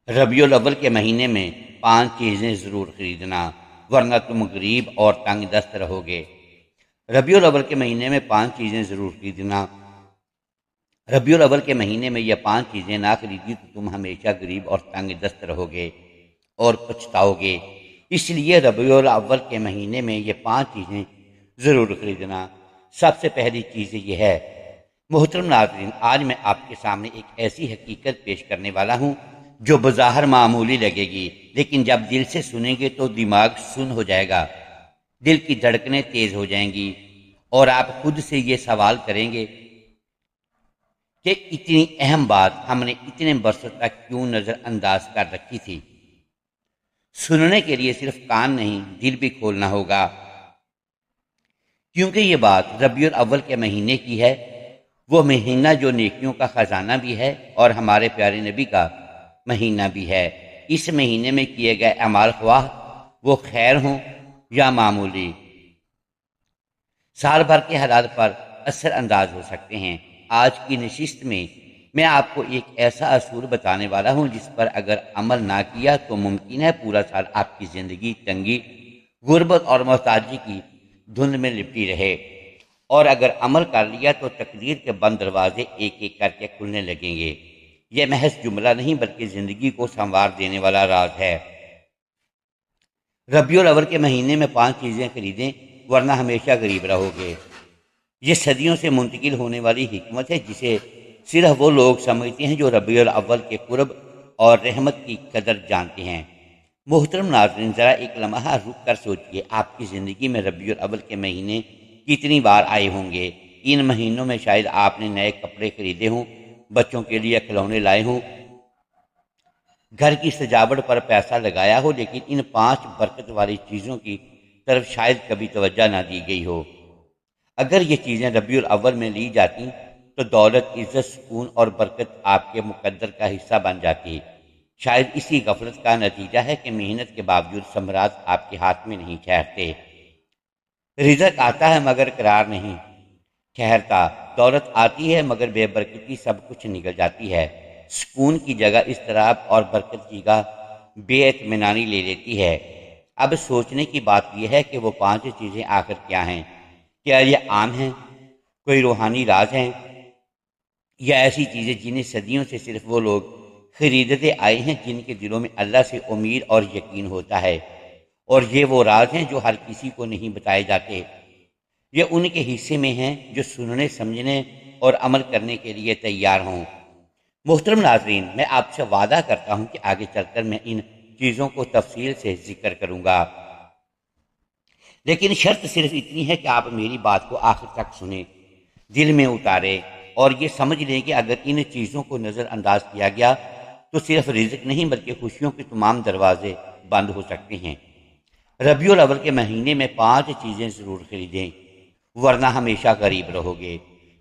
ربیع الاول کے مہینے میں 5 چیزیں ضرور خریدنا ورنہ تم غریب اور تنگ دست رہو گے۔ ربیع الاول کے مہینے میں 5 چیزیں ضرور خریدنا۔ ربیع الاول کے مہینے میں یہ 5 چیزیں نہ خریدی تو تم ہمیشہ غریب اور تنگ دست رہو گے اور پچھتاؤ گے۔ اس لیے ربیع الاول کے مہینے میں یہ 5 چیزیں ضرور خریدنا۔ سب سے پہلی چیز یہ ہے، محترم ناظرین، آج میں آپ کے سامنے ایک ایسی حقیقت پیش کرنے والا ہوں جو بظاہر معمولی لگے گی، لیکن جب دل سے سنیں گے تو دماغ سن ہو جائے گا، دل کی دھڑکنیں تیز ہو جائیں گی اور آپ خود سے یہ سوال کریں گے کہ اتنی اہم بات ہم نے اتنے برسوں تک کیوں نظر انداز کر رکھی تھی۔ سننے کے لیے صرف کان نہیں، دل بھی کھولنا ہوگا، کیونکہ یہ بات ربیع الاول کے مہینے کی ہے، وہ مہینہ جو نیکیوں کا خزانہ بھی ہے اور ہمارے پیارے نبی کا مہینہ بھی ہے۔ اس مہینے میں کیے گئے اعمال، خواہ وہ خیر ہوں یا معمولی، سال بھر کے حالات پر اثر انداز ہو سکتے ہیں۔ آج کی نشست میں آپ کو ایک ایسا اصول بتانے والا ہوں جس پر اگر عمل نہ کیا تو ممکن ہے پورا سال آپ کی زندگی تنگی، غربت اور محتاجی کی دھند میں لپٹی رہے، اور اگر عمل کر لیا تو تقدیر کے بند دروازے ایک ایک کر کے کھلنے لگیں گے۔ یہ محض جملہ نہیں بلکہ زندگی کو سنوار دینے والا راز ہے۔ ربیع الاول کے مہینے میں 5 چیزیں خریدیں ورنہ ہمیشہ غریب رہو گے۔ یہ صدیوں سے منتقل ہونے والی حکمت ہے جسے صرف وہ لوگ سمجھتے ہیں جو ربیع الاول کے قرب اور رحمت کی قدر جانتے ہیں۔ محترم ناظرین، ذرا ایک لمحہ رک کر سوچئے، آپ کی زندگی میں ربیع الاول کے مہینے کتنی بار آئے ہوں گے؟ ان مہینوں میں شاید آپ نے نئے کپڑے خریدے ہوں، بچوں کے لیے کھلونے لائے ہوں، گھر کی سجاوٹ پر پیسہ لگایا ہو، لیکن ان 5 برکت والی چیزوں کی طرف شاید کبھی توجہ نہ دی گئی ہو۔ اگر یہ چیزیں ربیع الاول میں لی جاتی تو دولت، عزت، سکون اور برکت آپ کے مقدر کا حصہ بن جاتی۔ شاید اسی غفلت کا نتیجہ ہے کہ محنت کے باوجود ثمرات آپ کے ہاتھ میں نہیں ٹھہرتے۔ رزق آتا ہے مگر قرار نہیں ٹھہرتا، دولت آتی ہے مگر بے برکتی سب کچھ نکل جاتی ہے، سکون کی جگہ اضطراب اور برکت کی جگہ بے اطمینانی لے لیتی ہے۔ اب سوچنے کی بات یہ ہے کہ وہ 5 چیزیں آخر کیا ہیں؟ کیا یہ عام ہیں، کوئی روحانی راز ہیں، یا ایسی چیزیں جنہیں صدیوں سے صرف وہ لوگ خریدتے آئے ہیں جن کے دلوں میں اللہ سے امید اور یقین ہوتا ہے، اور یہ وہ راز ہیں جو ہر کسی کو نہیں بتائے جاتے؟ یہ ان کے حصے میں ہیں جو سننے، سمجھنے اور عمل کرنے کے لیے تیار ہوں۔ محترم ناظرین، میں آپ سے وعدہ کرتا ہوں کہ آگے چل کر میں ان چیزوں کو تفصیل سے ذکر کروں گا، لیکن شرط صرف اتنی ہے کہ آپ میری بات کو آخر تک سنیں، دل میں اتاریں اور یہ سمجھ لیں کہ اگر ان چیزوں کو نظر انداز کیا گیا تو صرف رزق نہیں بلکہ خوشیوں کے تمام دروازے بند ہو سکتے ہیں۔ ربیع الاول کے مہینے میں 5 چیزیں ضرور خریدیں ورنہ ہمیشہ غریب رہو گے۔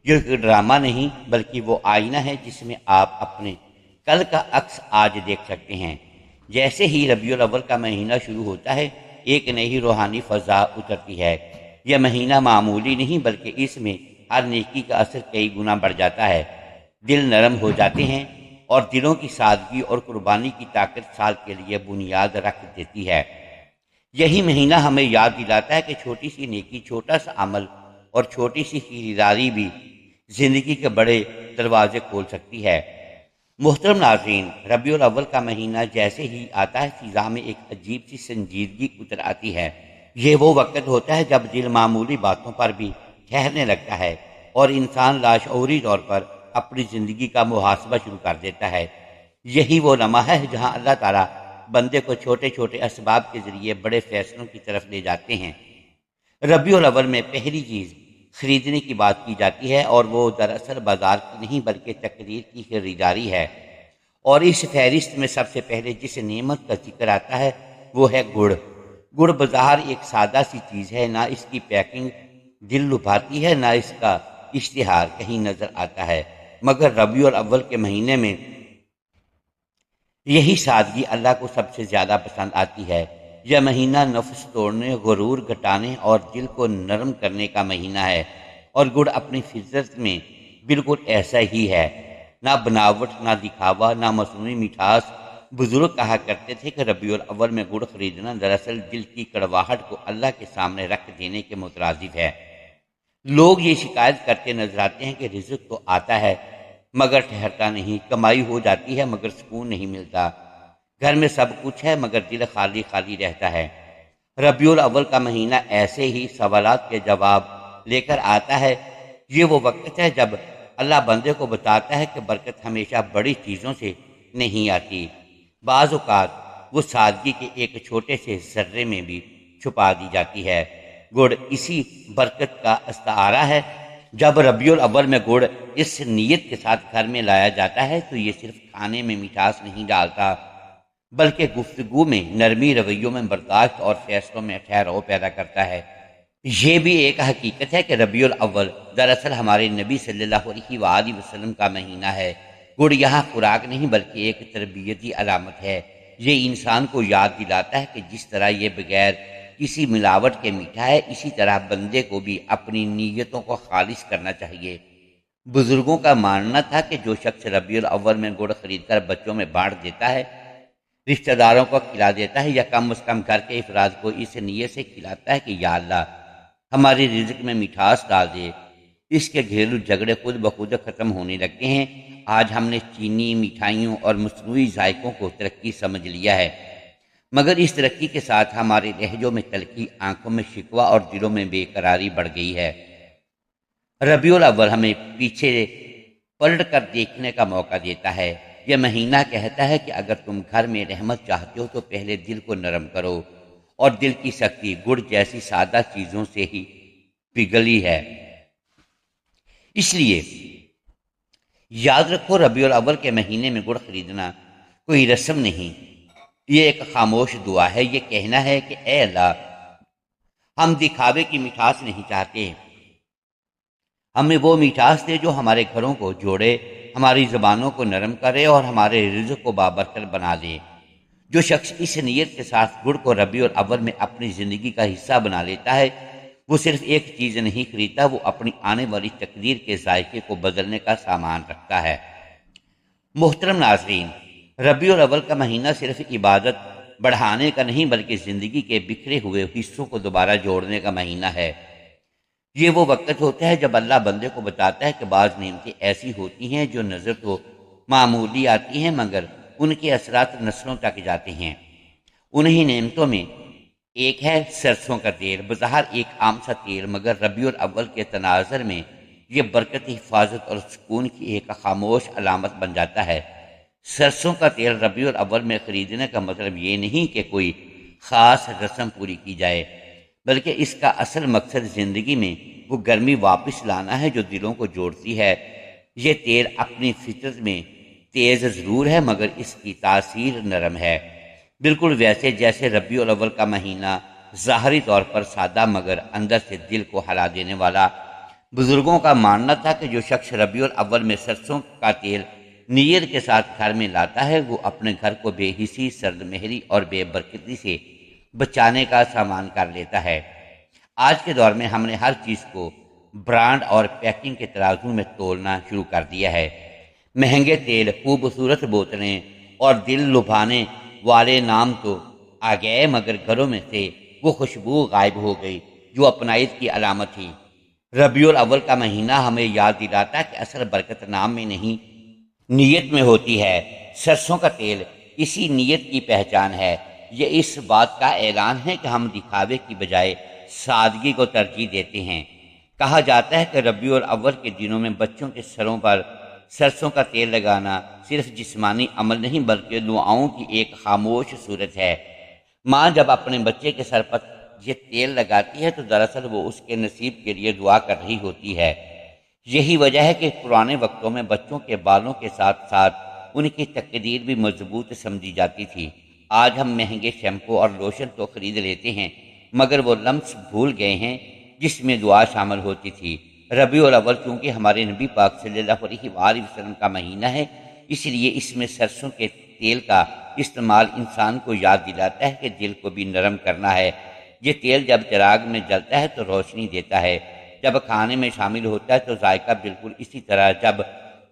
یہ کوئی ڈرامہ نہیں بلکہ وہ آئینہ ہے جس میں آپ اپنے کل کا عکس آج دیکھ سکتے ہیں۔ جیسے ہی ربیع الاول کا مہینہ شروع ہوتا ہے، ایک نئی روحانی فضا اترتی ہے۔ یہ مہینہ معمولی نہیں بلکہ اس میں ہر نیکی کا اثر کئی گنا بڑھ جاتا ہے، دل نرم ہو جاتے ہیں اور دلوں کی سادگی اور قربانی کی طاقت سال کے لیے بنیاد رکھ دیتی ہے۔ یہی مہینہ ہمیں یاد دلاتا ہے کہ چھوٹی سی نیکی، چھوٹا سا عمل اور چھوٹی سی خریداری بھی زندگی کے بڑے دروازے کھول سکتی ہے۔ محترم ناظرین، ربیع الاول کا مہینہ جیسے ہی آتا ہے فضا میں ایک عجیب سی سنجیدگی اتر آتی ہے۔ یہ وہ وقت ہوتا ہے جب دل معمولی باتوں پر بھی ٹھہرنے لگتا ہے اور انسان لاشعوری طور پر اپنی زندگی کا محاسبہ شروع کر دیتا ہے۔ یہی وہ لمحہ ہے جہاں اللہ تعالیٰ بندے کو چھوٹے چھوٹے اسباب کے ذریعے بڑے فیصلوں کی طرف لے جاتے ہیں۔ ربیع الاول میں پہلی چیز خریدنے کی بات کی جاتی ہے اور وہ دراصل بازار کی نہیں بلکہ تقدیر کی خریداری ہے، اور اس فہرست میں سب سے پہلے جس نعمت کا ذکر آتا ہے وہ ہے گڑ۔ گڑ بظاہر ایک سادہ سی چیز ہے، نہ اس کی پیکنگ دل لبھاتی ہے نہ اس کا اشتہار کہیں نظر آتا ہے، مگر ربیع الاول کے مہینے میں یہی سادگی اللہ کو سب سے زیادہ پسند آتی ہے۔ یہ مہینہ نفس توڑنے، غرور گھٹانے اور دل کو نرم کرنے کا مہینہ ہے، اور گڑ اپنی فطرت میں بالکل ایسا ہی ہے، نہ بناوٹ، نہ دکھاوا، نہ مصنوعی مٹھاس، بزرگ کہا کرتے تھے کہ ربیع الاول میں گڑ خریدنا دراصل دل کی کڑواہٹ کو اللہ کے سامنے رکھ دینے کے مترادف ہے۔ لوگ یہ شکایت کرتے نظر آتے ہیں کہ رزق تو آتا ہے مگر ٹھہرتا نہیں، کمائی ہو جاتی ہے مگر سکون نہیں ملتا، گھر میں سب کچھ ہے مگر دل خالی خالی رہتا ہے۔ ربیع الاول کا مہینہ ایسے ہی سوالات کے جواب لے کر آتا ہے۔ یہ وہ وقت ہے جب اللہ بندے کو بتاتا ہے کہ برکت ہمیشہ بڑی چیزوں سے نہیں آتی، بعض اوقات وہ سادگی کے ایک چھوٹے سے ذرے میں بھی چھپا دی جاتی ہے۔ گڑ اسی برکت کا استعارہ ہے۔ جب ربیع الاول میں گڑ اس نیت کے ساتھ گھر میں لایا جاتا ہے تو یہ صرف کھانے میں مٹھاس نہیں ڈالتا بلکہ گفتگو میں نرمی، رویوں میں برداشت اور فیصلوں میں ٹھہراؤ پیدا کرتا ہے۔ یہ بھی ایک حقیقت ہے کہ ربیع الاول دراصل ہمارے نبی صلی اللہ علیہ وآلہ وسلم کا مہینہ ہے۔ گڑ یہاں خوراک نہیں بلکہ ایک تربیتی علامت ہے۔ یہ انسان کو یاد دلاتا ہے کہ جس طرح یہ بغیر کسی ملاوٹ کے میٹھا ہے، اسی طرح بندے کو بھی اپنی نیتوں کو خالص کرنا چاہیے۔ بزرگوں کا ماننا تھا کہ جو شخص ربیع الاول میں گڑ خرید کر بچوں میں بانٹ دیتا ہے، رشتہ داروں کو کھلا دیتا ہے یا کم از کم گھر کے افراد کو اس نیت سے کھلاتا ہے کہ یا اللہ ہماری رزق میں مٹھاس ڈال دے، اس کے گھریلو جھگڑے خود بخود ختم ہونے لگتے ہیں۔ آج ہم نے چینی، مٹھائیوں اور مصنوعی ذائقوں کو ترقی سمجھ لیا ہے، مگر اس ترقی کے ساتھ ہمارے لہجوں میں تلخی، آنکھوں میں شکوہ اور دلوں میں بے قراری بڑھ گئی ہے۔ ربیع الاول ہمیں پیچھے پلٹ کر دیکھنے کا موقع دیتا ہے۔ یہ مہینہ کہتا ہے کہ اگر تم گھر میں رحمت چاہتے ہو تو پہلے دل کو نرم کرو، اور دل کی سختی گڑ جیسی سادہ چیزوں سے ہی پگھلی ہے۔ اس لیے یاد رکھو، ربیع الاول کے مہینے میں گڑ خریدنا کوئی رسم نہیں، یہ ایک خاموش دعا ہے۔ یہ کہنا ہے کہ اے اللہ، ہم دکھاوے کی مٹھاس نہیں چاہتے، ہمیں وہ مٹھاس دے جو ہمارے گھروں کو جوڑے، ہماری زبانوں کو نرم کرے اور ہمارے رزق کو بابرکت بنا دے۔ جو شخص اس نیت کے ساتھ گڑ کو ربیع الاول میں اپنی زندگی کا حصہ بنا لیتا ہے، وہ صرف ایک چیز نہیں خریدتا، وہ اپنی آنے والی تقدیر کے ذائقے کو بدلنے کا سامان رکھتا ہے۔ محترم ناظرین، ربیع الاول کا مہینہ صرف عبادت بڑھانے کا نہیں بلکہ زندگی کے بکھرے ہوئے حصوں کو دوبارہ جوڑنے کا مہینہ ہے۔ یہ وہ وقت ہوتا ہے جب اللہ بندے کو بتاتا ہے کہ بعض نعمتیں ایسی ہوتی ہیں جو نظر تو معمولی آتی ہیں مگر ان کے اثرات نسلوں تک جاتے ہیں۔ انہی نعمتوں میں ایک ہے سرسوں کا تیل، بظاہر ایک عام سا تیل، مگر ربیع الاول کے تناظر میں یہ برکت، حفاظت اور سکون کی ایک خاموش علامت بن جاتا ہے۔ سرسوں کا تیل ربیع الاول میں خریدنے کا مطلب یہ نہیں کہ کوئی خاص رسم پوری کی جائے، بلکہ اس کا اصل مقصد زندگی میں وہ گرمی واپس لانا ہے جو دلوں کو جوڑتی ہے۔ یہ تیل اپنی فطرت میں تیز ضرور ہے مگر اس کی تاثیر نرم ہے، بالکل ویسے جیسے ربیع الاول کا مہینہ ظاہری طور پر سادہ مگر اندر سے دل کو ہلا دینے والا۔ بزرگوں کا ماننا تھا کہ جو شخص ربیع الاول میں سرسوں کا تیل نیت کے ساتھ گھر میں لاتا ہے، وہ اپنے گھر کو بے حسی، سرد مہری اور بے برکتی سے بچانے کا سامان کر لیتا ہے۔ آج کے دور میں ہم نے ہر چیز کو برانڈ اور پیکنگ کے ترازو میں تولنا شروع کر دیا ہے۔ مہنگے تیل، خوبصورت بوتلیں اور دل لبھانے والے نام تو آ گئے مگر گھروں میں سے وہ خوشبو غائب ہو گئی جو اپنائیت کی علامت تھی۔ ربیع الاول کا مہینہ ہمیں یاد دلاتا ہے کہ اصل برکت نام میں نہیں، نیت میں ہوتی ہے۔ سرسوں کا تیل اسی نیت کی پہچان ہے۔ یہ اس بات کا اعلان ہے کہ ہم دکھاوے کی بجائے سادگی کو ترجیح دیتے ہیں۔ کہا جاتا ہے کہ ربیع الاول کے دنوں میں بچوں کے سروں پر سرسوں کا تیل لگانا صرف جسمانی عمل نہیں بلکہ دعاؤں کی ایک خاموش صورت ہے۔ ماں جب اپنے بچے کے سر پر یہ تیل لگاتی ہے تو دراصل وہ اس کے نصیب کے لیے دعا کر رہی ہوتی ہے۔ یہی وجہ ہے کہ پرانے وقتوں میں بچوں کے بالوں کے ساتھ ساتھ ان کی تقدیر بھی مضبوط سمجھی جاتی تھی۔ آج ہم مہنگے شیمپو اور لوشن تو خرید لیتے ہیں مگر وہ لمس بھول گئے ہیں جس میں دعا شامل ہوتی تھی۔ ربیع الاول چونکہ ہمارے نبی پاک صلی اللہ علیہ وآلہ وسلم کا مہینہ ہے، اس لیے اس میں سرسوں کے تیل کا استعمال انسان کو یاد دلاتا ہے کہ دل کو بھی نرم کرنا ہے۔ یہ تیل جب چراغ میں جلتا ہے تو روشنی دیتا ہے، جب کھانے میں شامل ہوتا ہے تو ذائقہ، بالکل اسی طرح جب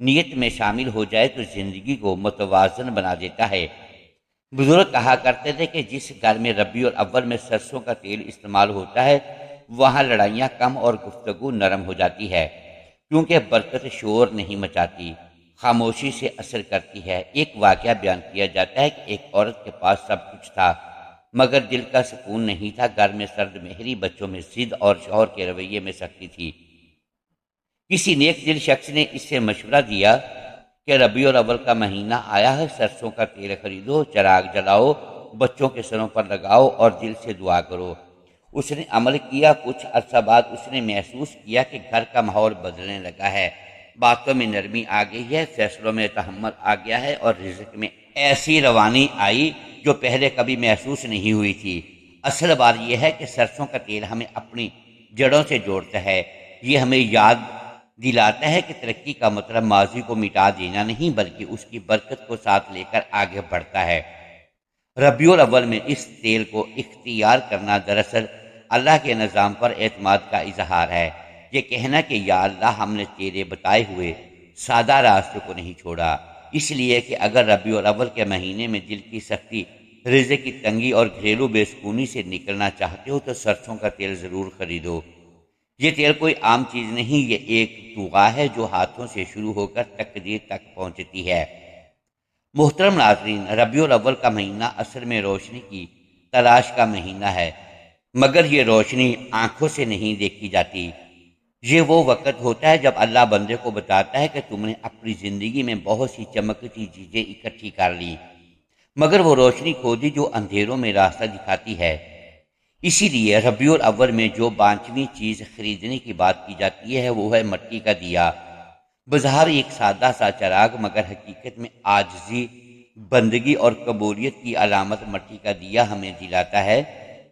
نیت میں شامل ہو جائے تو زندگی کو متوازن بنا دیتا ہے۔ بزرگ کہا کرتے تھے کہ جس گھر میں ربیع الاول میں سرسوں کا تیل استعمال ہوتا ہے وہاں لڑائیاں کم اور گفتگو نرم ہو جاتی ہے، کیونکہ برکت شور نہیں مچاتی، خاموشی سے اثر کرتی ہے۔ ایک واقعہ بیان کیا جاتا ہے کہ ایک عورت کے پاس سب کچھ تھا مگر دل کا سکون نہیں تھا۔ گھر میں سرد مہری، بچوں میں ضد اور شوہر کے رویے میں سختی تھی۔ کسی نیک دل شخص نے اس سے مشورہ دیا کہ ربیع الاول کا مہینہ آیا ہے، سرسوں کا تیل خریدو، چراغ جلاؤ، بچوں کے سروں پر لگاؤ اور دل سے دعا کرو۔ اس نے عمل کیا۔ کچھ عرصہ بعد اس نے محسوس کیا کہ گھر کا ماحول بدلنے لگا ہے، باتوں میں نرمی آ گئی ہے، فیصلوں میں تحمل آ گیا ہے اور رزق میں ایسی روانی آئی جو پہلے کبھی محسوس نہیں ہوئی تھی۔ اصل بات یہ ہے کہ سرسوں کا تیل ہمیں اپنی جڑوں سے جوڑتا ہے۔ یہ ہمیں یاد دلاتا ہے کہ ترقی کا مطلب ماضی کو مٹا دینا نہیں بلکہ اس کی برکت کو ساتھ لے کر آگے بڑھتا ہے۔ ربیع الاول میں اس تیل کو اختیار کرنا دراصل اللہ کے نظام پر اعتماد کا اظہار ہے۔ یہ کہنا کہ یا اللہ ہم نے تیرے بتائے ہوئے سادہ راستے کو نہیں چھوڑا، اس لیے کہ اگر ربیع الاول کے مہینے میں دل کی سختی، رزق کی تنگی اور گھریلو بے سکونی سے نکلنا چاہتے ہو تو سرسوں کا تیل ضرور خریدو۔ یہ تیل کوئی عام چیز نہیں، یہ ایک دعا ہے جو ہاتھوں سے شروع ہو کر تقدیر تک پہنچتی ہے۔ محترم ناظرین، ربیع الاول کا مہینہ اصل میں روشنی کی تلاش کا مہینہ ہے، مگر یہ روشنی آنکھوں سے نہیں دیکھی جاتی۔ یہ وہ وقت ہوتا ہے جب اللہ بندے کو بتاتا ہے کہ تم نے اپنی زندگی میں بہت سی چمکتی چیزیں اکٹھی کر لی، مگر وہ روشنی کھو دی جو اندھیروں میں راستہ دکھاتی ہے۔ اسی لیے ربیع الاول میں جو پانچویں چیز خریدنے کی بات کی جاتی ہے وہ ہے مٹی کا دیا۔ بظاہر ایک سادہ سا چراغ مگر حقیقت میں عاجزی، بندگی اور قبولیت کی علامت مٹی کا دیا ہمیں دلاتا ہے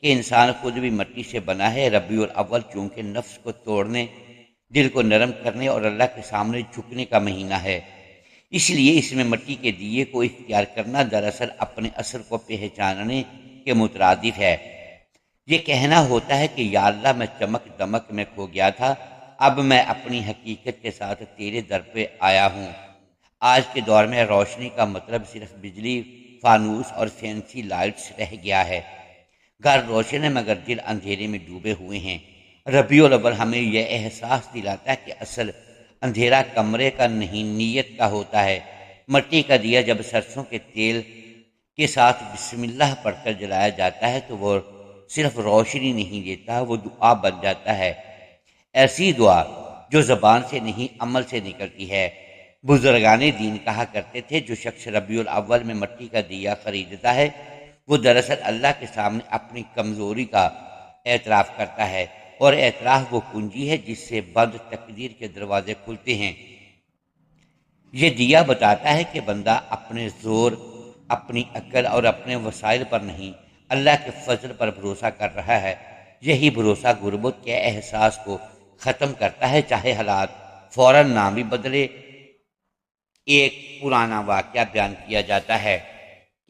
کہ انسان خود بھی مٹی سے بنا ہے۔ ربیع الاول چونکہ نفس کو توڑنے، دل کو نرم کرنے اور اللہ کے سامنے جھکنے کا مہینہ ہے، اس لیے اس میں مٹی کے دیے کو اختیار کرنا دراصل اپنے اثر کو پہچاننے کے مترادف ہے۔ یہ کہنا ہوتا ہے کہ یا اللہ میں چمک دمک میں کھو گیا تھا، اب میں اپنی حقیقت کے ساتھ تیرے در پہ آیا ہوں۔ آج کے دور میں روشنی کا مطلب صرف بجلی، فانوس اور فینسی لائٹس رہ گیا ہے۔ گھر روشن ہے مگر دل اندھیرے میں ڈوبے ہوئے ہیں۔ ربیع الاول ہمیں یہ احساس دلاتا ہے کہ اصل اندھیرا کمرے کا نہیں نیت کا ہوتا ہے۔ مٹی کا دیا جب سرسوں کے تیل کے ساتھ بسم اللہ پڑھ کر جلایا جاتا ہے تو وہ صرف روشنی نہیں دیتا، وہ دعا بن جاتا ہے، ایسی دعا جو زبان سے نہیں عمل سے نکلتی ہے۔ بزرگان دین کہا کرتے تھے جو شخص ربیع الاول میں مٹی کا دیا خریدتا ہے وہ دراصل اللہ کے سامنے اپنی کمزوری کا اعتراف کرتا ہے، اور اعتراف وہ کنجی ہے جس سے بند تقدیر کے دروازے کھلتے ہیں۔ یہ دیا بتاتا ہے کہ بندہ اپنے زور، اپنی عقل اور اپنے وسائل پر نہیں، اللہ کے فضل پر بھروسہ کر رہا ہے۔ یہی بھروسہ غربت کے احساس کو ختم کرتا ہے، چاہے حالات فوراً نہ بھی بدلے۔ ایک پرانا واقعہ بیان کیا جاتا ہے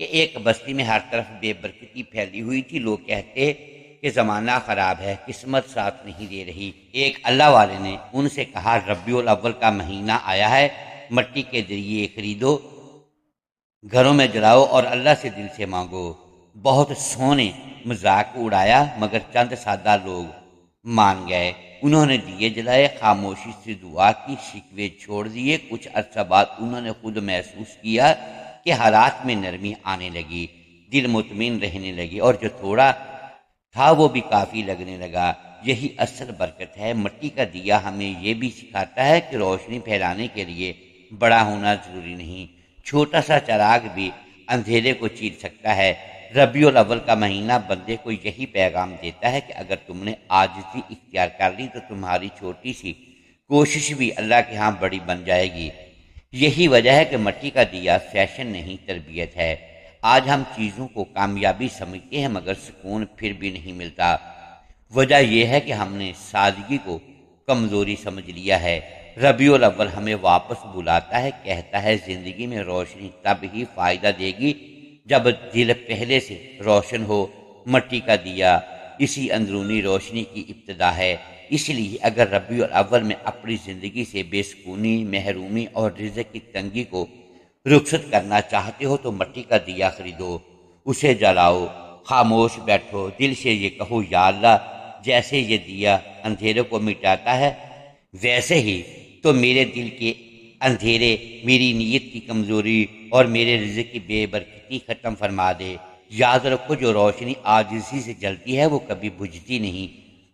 کہ ایک بستی میں ہر طرف بے برکتی پھیلی ہوئی تھی۔ لوگ کہتے کہ زمانہ خراب ہے، قسمت ساتھ نہیں دے رہی۔ ایک اللہ والے نے ان سے کہا ربیع الاول کا مہینہ آیا ہے، مٹی کے ذریعے خریدو، گھروں میں جلاؤ اور اللہ سے دل سے مانگو۔ بہت سونے مذاق اڑایا مگر چند سادہ لوگ مان گئے۔ انہوں نے دیے جلائے، خاموشی سے دعا کی، شکوے چھوڑ دیے۔ کچھ عرصہ بعد انہوں نے خود محسوس کیا کہ حالات میں نرمی آنے لگی، دل مطمئن رہنے لگے اور جو تھوڑا تھا وہ بھی کافی لگنے لگا۔ یہی اصل برکت ہے۔ مٹی کا دیا ہمیں یہ بھی سکھاتا ہے کہ روشنی پھیلانے کے لیے بڑا ہونا ضروری نہیں، چھوٹا سا چراغ بھی اندھیرے کو چیر سکتا ہے۔ ربیع الاول کا مہینہ بندے کو یہی پیغام دیتا ہے کہ اگر تم نے عاجزی اختیار کر لی تو تمہاری چھوٹی سی کوشش بھی اللہ کے ہاں بڑی بن جائے گی۔ یہی وجہ ہے کہ مٹی کا دیا فیشن نہیں، تربیت ہے۔ آج ہم چیزوں کو کامیابی سمجھتے ہیں مگر سکون پھر بھی نہیں ملتا۔ وجہ یہ ہے کہ ہم نے سادگی کو کمزوری سمجھ لیا ہے۔ ربیع الاول ہمیں واپس بلاتا ہے، کہتا ہے زندگی میں روشنی تب ہی فائدہ دے گی جب دل پہلے سے روشن ہو۔ مٹی کا دیا اسی اندرونی روشنی کی ابتدا ہے۔ اس لیے اگر ربیع الاول میں اپنی زندگی سے بے سکونی، محرومی اور رزق کی تنگی کو رخصت کرنا چاہتے ہو تو مٹی کا دیا خریدو۔ اسے جلاؤ، خاموش بیٹھو، دل سے یہ کہو یا اللہ، جیسے یہ دیا اندھیروں کو مٹاتا ہے ویسے ہی تو میرے دل کے اندھیرے، میری نیت کی کمزوری اور میرے رزق کی بے برکتی ختم فرما دے۔ یاد رکھو جو روشنی عاجزی سے جلتی ہے وہ کبھی بجھتی نہیں۔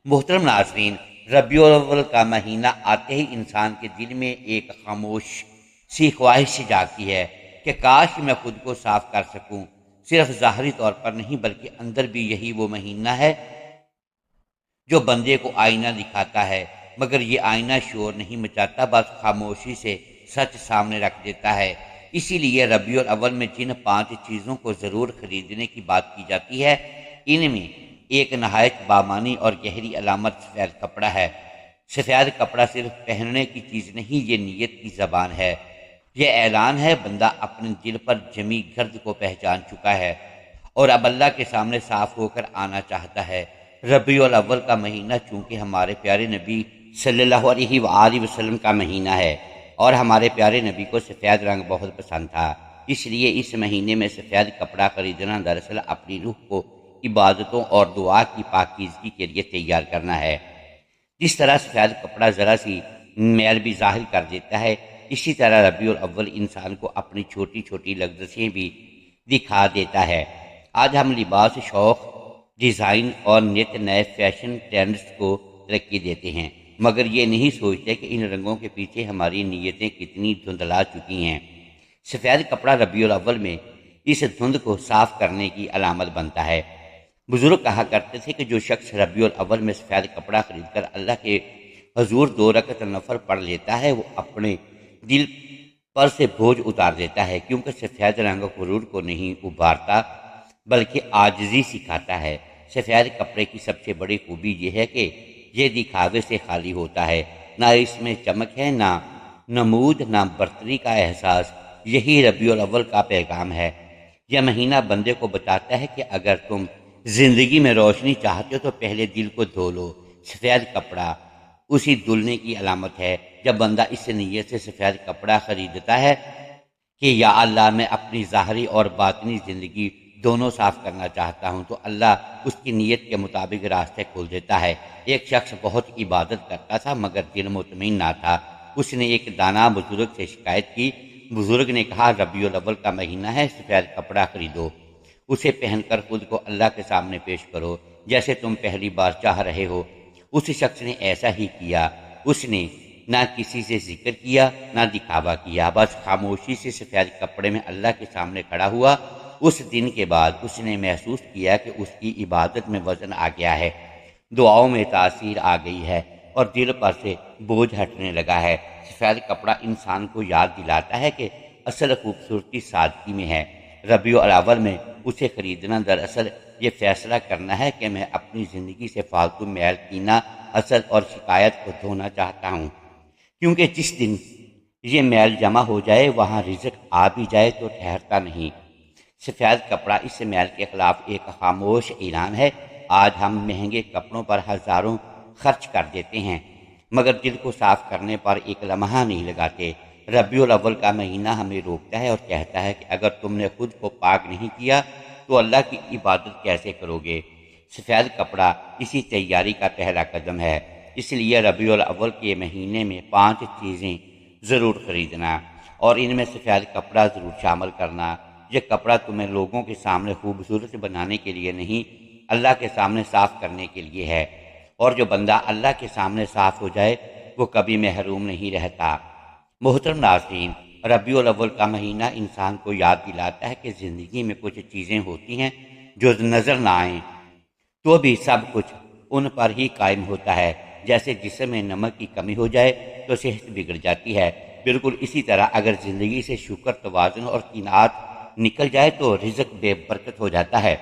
محترم ناظرین، ربیع الاول کا مہینہ آتے ہی انسان کے دل میں ایک خاموش سی خواہش جاگتی ہے کہ کاش میں خود کو صاف کر سکوں، صرف ظاہری طور پر نہیں بلکہ اندر بھی۔ یہی وہ مہینہ ہے جو بندے کو آئینہ دکھاتا ہے، مگر یہ آئینہ شور نہیں مچاتا، بس خاموشی سے سچ سامنے رکھ دیتا ہے۔ اسی لیے ربیع الاول میں جن 5 چیزوں کو ضرور خریدنے کی بات کی جاتی ہے، ان میں ایک نہایت بامانی اور گہری علامت سفید کپڑا ہے۔ سفید کپڑا صرف پہننے کی چیز نہیں، یہ نیت کی زبان ہے۔ یہ اعلان ہے بندہ اپنے دل پر جمی گرد کو پہچان چکا ہے اور اب اللہ کے سامنے صاف ہو کر آنا چاہتا ہے۔ ربیع الاول کا مہینہ چونکہ ہمارے پیارے نبی صلی اللہ علیہ وآلہ وسلم کا مہینہ ہے اور ہمارے پیارے نبی کو سفید رنگ بہت پسند تھا، اس لیے اس مہینے میں سفید کپڑا خریدنا دراصل اپنی روح کو عبادتوں اور دعا کی پاکیزگی کے لیے تیار کرنا ہے۔ جس طرح سفید کپڑا ذرا سی میل بھی ظاہر کر دیتا ہے، اسی طرح ربیع الاول انسان کو اپنی چھوٹی چھوٹی لغزشیں بھی دکھا دیتا ہے۔ آج ہم لباس، شوق، ڈیزائن اور نت نئے فیشن ٹرینڈز کو ترقی دیتے ہیں، مگر یہ نہیں سوچتے کہ ان رنگوں کے پیچھے ہماری نیتیں کتنی دھندلا چکی ہیں۔ سفید کپڑا ربیع الاول میں اس دھند کو صاف کرنے کی علامت بنتا ہے۔ بزرگ کہا کرتے تھے کہ جو شخص ربیع الاول میں سفید کپڑا خرید کر اللہ کے حضور 2 رکعت نفل پڑھ لیتا ہے، وہ اپنے دل پر سے بوجھ اتار دیتا ہے، کیونکہ سفید رنگ غرور کو نہیں ابھارتا بلکہ عاجزی سکھاتا ہے۔ سفید کپڑے کی سب سے بڑی خوبی یہ ہے کہ یہ دکھاوے سے خالی ہوتا ہے، نہ اس میں چمک ہے، نہ نمود، نہ برتری کا احساس۔ یہی ربیع الاول کا پیغام ہے۔ یہ مہینہ بندے کو بتاتا ہے کہ اگر تم زندگی میں روشنی چاہتے ہو تو پہلے دل کو دھو لو۔ سفید کپڑا اسی دھلنے کی علامت ہے۔ جب بندہ اس نیت سے سفید کپڑا خریدتا ہے کہ یا اللہ میں اپنی ظاہری اور باطنی زندگی دونوں صاف کرنا چاہتا ہوں، تو اللہ اس کی نیت کے مطابق راستے کھول دیتا ہے۔ ایک شخص بہت عبادت کرتا تھا مگر دل مطمئن نہ تھا۔ اس نے ایک دانا بزرگ سے شکایت کی۔ بزرگ نے کہا ربیع الاول کا مہینہ ہے، سفید کپڑا خریدو، اسے پہن کر خود کو اللہ کے سامنے پیش کرو جیسے تم پہلی بار چاہ رہے ہو۔ اس شخص نے ایسا ہی کیا۔ اس نے نہ کسی سے ذکر کیا نہ دکھاوا کیا، بس خاموشی سے سفید کپڑے میں اللہ کے سامنے کھڑا ہوا۔ اس دن کے بعد اس نے محسوس کیا کہ اس کی عبادت میں وزن آ گیا ہے، دعاؤں میں تاثیر آ گئی ہے اور دل پر سے بوجھ ہٹنے لگا ہے۔ سفید کپڑا انسان کو یاد دلاتا ہے کہ اصل خوبصورتی سادگی میں ہے۔ ربیع الاول میں اسے خریدنا دراصل یہ فیصلہ کرنا ہے کہ میں اپنی زندگی سے فالتو میل، کینہ، حسد اور شکایت کو دھونا چاہتا ہوں، کیونکہ جس دن یہ میل جمع ہو جائے، وہاں رزق آ بھی جائے تو ٹھہرتا نہیں۔ سفید کپڑا اس میل کے خلاف ایک خاموش اعلان ہے۔ آج ہم مہنگے کپڑوں پر ہزاروں خرچ کر دیتے ہیں مگر دل کو صاف کرنے پر ایک لمحہ نہیں لگاتے۔ ربیع الاول کا مہینہ ہمیں روکتا ہے اور کہتا ہے کہ اگر تم نے خود کو پاک نہیں کیا تو اللہ کی عبادت کیسے کرو گے؟ سفید کپڑا اسی تیاری کا پہلا قدم ہے۔ اس لیے ربیع الاول کے مہینے میں 5 چیزیں ضرور خریدنا اور ان میں سفید کپڑا ضرور شامل کرنا۔ یہ کپڑا تمہیں لوگوں کے سامنے خوبصورت بنانے کے لیے نہیں، اللہ کے سامنے صاف کرنے کے لیے ہے، اور جو بندہ اللہ کے سامنے صاف ہو جائے وہ کبھی محروم نہیں رہتا۔ محترم ناظرین، ربیع الاول کا مہینہ انسان کو یاد دلاتا ہے کہ زندگی میں کچھ چیزیں ہوتی ہیں جو نظر نہ آئیں تو بھی سب کچھ ان پر ہی قائم ہوتا ہے۔ جیسے جسم میں نمک کی کمی ہو جائے تو صحت بگڑ جاتی ہے، بالکل اسی طرح اگر زندگی سے شکر، توازن اور قناعت نکل جائے تو رزق بے برکت ہو جاتا ہے۔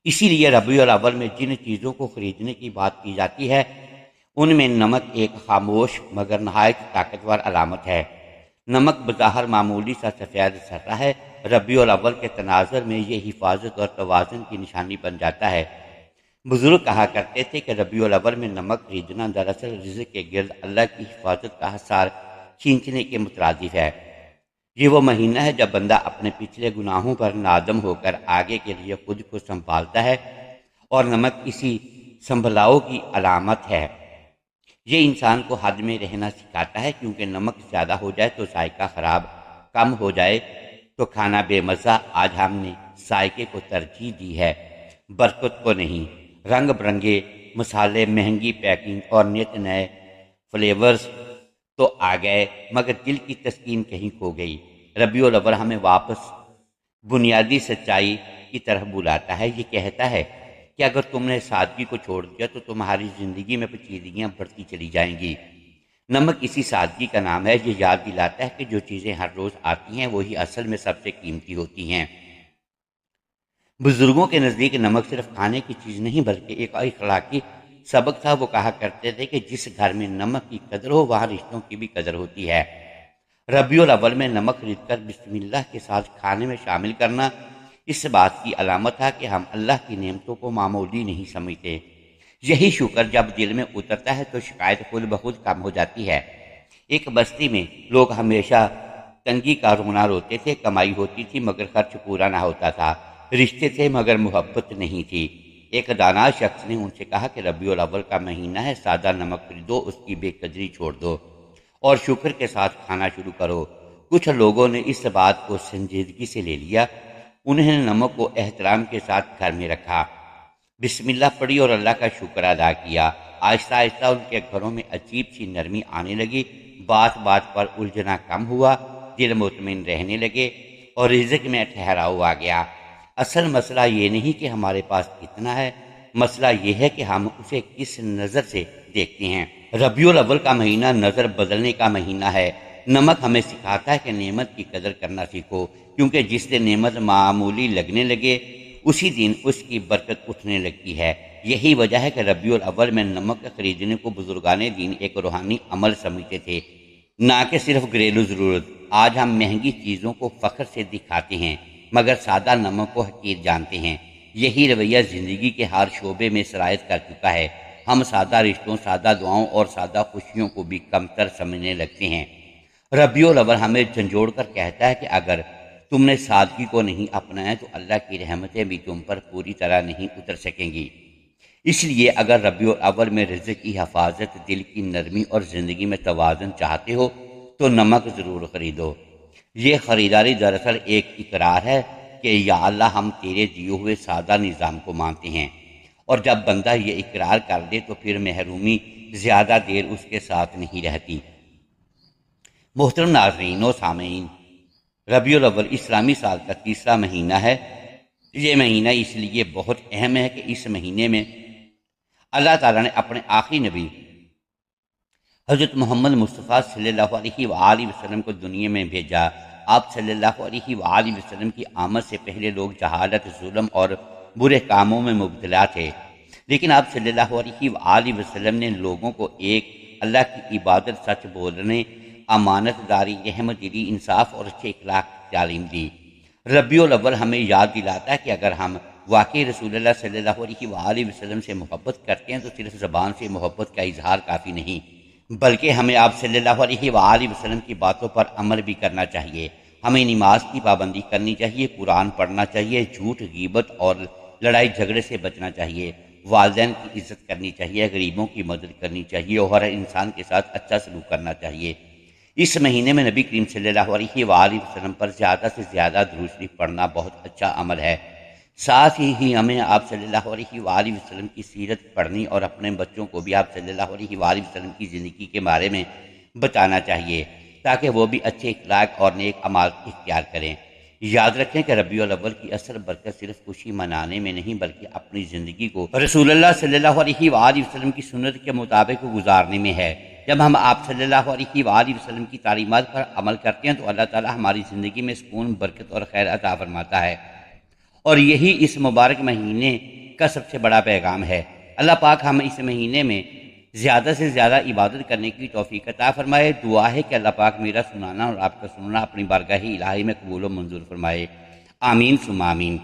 اسی لیے ربیع الاول میں جن چیزوں کو خریدنے کی بات کی جاتی ہے ان میں نمک ایک خاموش مگر نہایت طاقتور علامت ہے۔ نمک بظاہر معمولی سا سفید ذرہ ہے، ربیع الاول کے تناظر میں یہ حفاظت اور توازن کی نشانی بن جاتا ہے۔ بزرگ کہا کرتے تھے کہ ربیع الاول میں نمک خریدنا دراصل رزق کے گرد اللہ کی حفاظت کا حصار کھینچنے کے مترادف ہے۔ یہ وہ مہینہ ہے جب بندہ اپنے پچھلے گناہوں پر نادم ہو کر آگے کے لیے خود کو سنبھالتا ہے، اور نمک اسی سنبھلاؤ کی علامت ہے۔ یہ انسان کو حد میں رہنا سکھاتا ہے، کیونکہ نمک زیادہ ہو جائے تو ذائقہ خراب، کم ہو جائے تو کھانا بے مزہ۔ آج ہم نے ذائقے کو ترجیح دی ہے، برکت کو نہیں۔ رنگ برنگے مسالے، مہنگی پیکنگ اور نت نئے فلیورز تو آ گئے، مگر دل کی تسکین کہیں کھو گئی۔ ربیع الاول ہمیں واپس بنیادی سچائی کی طرف بلاتا ہے۔ یہ کہتا ہے کہ اگر تم نے سادگی کو چھوڑ دیا تو تمہاری زندگی میں پیچیدگیاں بڑھتی چلی جائیں گی۔ نمک اسی سادگی کا نام ہے۔ یہ یاد دلاتا ہے کہ جو چیزیں ہر روز آتی ہیں وہی اصل میں سب سے قیمتی ہوتی ہیں۔ بزرگوں کے نزدیک نمک صرف کھانے کی چیز نہیں بلکہ ایک اخلاقی سبق تھا۔ وہ کہا کرتے تھے کہ جس گھر میں نمک کی قدر ہو وہاں رشتوں کی بھی قدر ہوتی ہے۔ ربیع الاول میں نمک خرید کر بسم اللہ کے ساتھ کھانے میں شامل کرنا اس بات کی علامت تھا کہ ہم اللہ کی نعمتوں کو معمولی نہیں سمجھتے۔ یہی شکر جب دل میں اترتا ہے تو شکایت خود بخود کم ہو جاتی ہے۔ ایک بستی میں لوگ ہمیشہ تنگی کا رونا روتے تھے۔ کمائی ہوتی تھی مگر خرچ پورا نہ ہوتا تھا، رشتے تھے مگر محبت نہیں تھی۔ ایک دانا شخص نے ان سے کہا کہ ربیع الاول کا مہینہ ہے، سادہ نمک خریدو، اس کی بے قدری چھوڑ دو اور شکر کے ساتھ کھانا شروع کرو۔ کچھ لوگوں نے اس بات کو سنجیدگی سے لے لیا۔ انہیں نمک کو احترام کے ساتھ گھر میں رکھا، بسم اللہ پڑھی اور اللہ کا شکر ادا کیا۔ آہستہ آہستہ ان کے گھروں میں عجیب سی نرمی آنے لگی، بات بات پر الجھنا کم ہوا، دل مطمئن رہنے لگے اور رزق میں ٹھہراؤ آ گیا۔ اصل مسئلہ یہ نہیں کہ ہمارے پاس کتنا ہے، مسئلہ یہ ہے کہ ہم اسے کس نظر سے دیکھتے ہیں۔ ربیع الاول کا مہینہ نظر بدلنے کا مہینہ ہے۔ نمک ہمیں سکھاتا ہے کہ نعمت کی قدر کرنا سیکھو، کیونکہ جس دن نعمت معمولی لگنے لگے اسی دن اس کی برکت اٹھنے لگتی ہے۔ یہی وجہ ہے کہ ربیع الاول میں نمک خریدنے کو بزرگان دین ایک روحانی عمل سمجھتے تھے، نہ کہ صرف گھریلو ضرورت۔ آج ہم مہنگی چیزوں کو فخر سے دکھاتے ہیں مگر سادہ نمک کو حقیر جانتے ہیں۔ یہی رویہ زندگی کے ہر شعبے میں سرایت کر چکا ہے۔ ہم سادہ رشتوں، سادہ دعاؤں اور سادہ خوشیوں کو بھی کمتر سمجھنے لگتے ہیں۔ ربیع الاول ہمیں جھنجھوڑ کر کہتا ہے کہ اگر تم نے سادگی کو نہیں اپنایا تو اللہ کی رحمتیں بھی تم پر پوری طرح نہیں اتر سکیں گی۔ اس لیے اگر ربیع الاول میں رزق کی حفاظت، دل کی نرمی اور زندگی میں توازن چاہتے ہو تو نمک ضرور خریدو۔ یہ خریداری دراصل ایک اقرار ہے کہ یا اللہ ہم تیرے دیے ہوئے سادہ نظام کو مانتے ہیں، اور جب بندہ یہ اقرار کر دے تو پھر محرومی زیادہ دیر اس کے ساتھ نہیں رہتی۔ محترم ناظرین و سامعین، ربیع الاول اسلامی سال کا تیسرا مہینہ ہے۔ یہ مہینہ اس لیے بہت اہم ہے کہ اس مہینے میں اللہ تعالیٰ نے اپنے آخری نبی حضرت محمد مصطفیٰ صلی اللہ علیہ وآلہ وسلم کو دنیا میں بھیجا۔ آپ صلی اللہ علیہ وآلہ وسلم کی آمد سے پہلے لوگ جہالت، ظلم اور برے کاموں میں مبتلا تھے، لیکن آپ صلی اللہ علیہ وآلہ وسلم نے لوگوں کو ایک اللہ کی عبادت، سچ بولنے، امانت داری، رحم دلی، انصاف اور اچھے اخلاق کی تعلیم دی۔ ربیع الاول ہمیں یاد دلاتا ہے کہ اگر ہم واقعی رسول اللہ صلی اللہ علیہ وآلہ وسلم سے محبت کرتے ہیں تو صرف زبان سے محبت کا اظہار کافی نہیں، بلکہ ہمیں آپ صلی اللہ علیہ وآلہ وسلم کی باتوں پر عمل بھی کرنا چاہیے۔ ہمیں نماز کی پابندی کرنی چاہیے، قرآن پڑھنا چاہیے، جھوٹ، غیبت اور لڑائی جھگڑے سے بچنا چاہیے، والدین کی عزت کرنی چاہیے، غریبوں کی مدد کرنی چاہیے اور ہر انسان کے ساتھ اچھا سلوک کرنا چاہیے۔ اس مہینے میں نبی کریم صلی اللہ علیہ وآلہ وسلم پر زیادہ سے زیادہ درود شریف پڑھنا بہت اچھا عمل ہے۔ ساتھ ہی ہمیں آپ صلی اللہ علیہ وآلہ وسلم کی سیرت پڑھنی اور اپنے بچوں کو بھی آپ صلی اللہ علیہ وآلہ وسلم کی زندگی کے بارے میں بتانا چاہیے تاکہ وہ بھی اچھے اخلاق اور نیک اعمال اختیار کریں۔ یاد رکھیں کہ ربیع الاول کی اصل برکت صرف خوشی منانے میں نہیں بلکہ اپنی زندگی کو رسول اللہ صلی اللہ علیہ وآلہ وسلم کی سنت کے مطابق گزارنے میں ہے۔ جب ہم آپ صلی اللہ علیہ وآلہ وسلم کی تعلیمات پر عمل کرتے ہیں تو اللہ تعالیٰ ہماری زندگی میں سکون، برکت اور خیر عطا فرماتا ہے، اور یہی اس مبارک مہینے کا سب سے بڑا پیغام ہے۔ اللہ پاک ہم اس مہینے میں زیادہ سے زیادہ عبادت کرنے کی توفیق عطا فرمائے۔ دعا ہے کہ اللہ پاک میرا سنانا اور آپ کا سننا اپنی بارگاہ الہی میں قبول و منظور فرمائے، آمین ثم آمین۔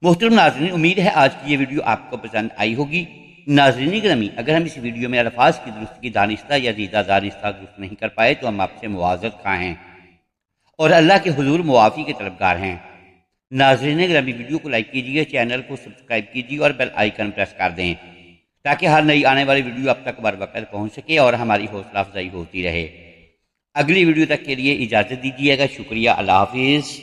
محترم ناظرین، امید ہے آج کی یہ ویڈیو آپ کو پسند آئی ہوگی۔ ناظرین گرامی، اگر ہم اس ویڈیو میں الفاظ کی درستگی دانستہ یا دیدہ دانستہ درست نہیں کر پائے تو ہم آپ سے معذرت خواہ ہیں اور اللہ کے حضور معافی کے طلبگار ہیں۔ ناظرین گرامی، ویڈیو کو لائک کیجیے، چینل کو سبسکرائب کیجیے اور بیل آئیکن پریس کر دیں تاکہ ہر نئی آنے والی ویڈیو اب تک بر وقت پہنچ سکے اور ہماری حوصلہ افزائی ہوتی رہے۔ اگلی ویڈیو تک کے لیے اجازت دیجیے گا۔ شکریہ، اللہ حافظ۔